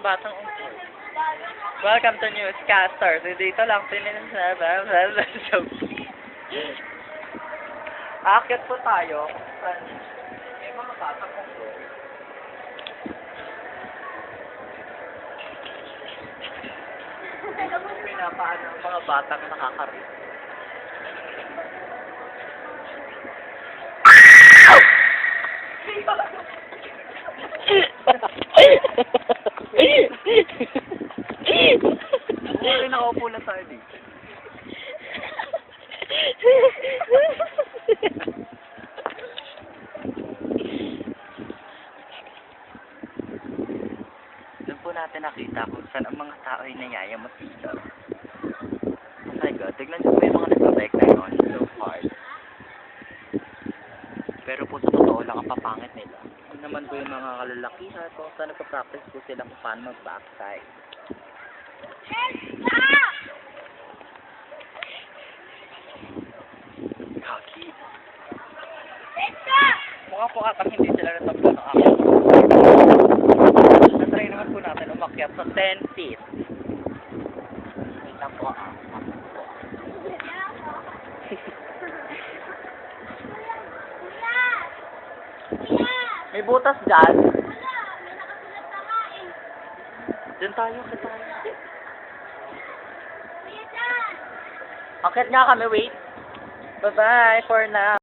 Batang unggoy. Welcome to Newscaster. So, dito lang tinin sa Aakyat po tayo. May mga batang unggoy. Pinapaano ang mga batang nakakarit. Buhay nakaupo lang tayo dito. Doon po natin nakita kung saan ang mga tao ay nayayamot dito. Oh my God, tignan nyo may mga nag-like na yun. So hard. Pero po sa totoo lang ang papangit nila. Kung naman po yung mga kalalakihan kung saan nagpa-practice po sila kung paano mag-backside. Kaki. Mukha po atang hindi sila natabla ng akin. Natry naman po natin umakyat sa 10 feet. Wait lang po May butas dyan. Diyan tayo, akit tayo. Akit nga kami, wait. Bye-bye for now.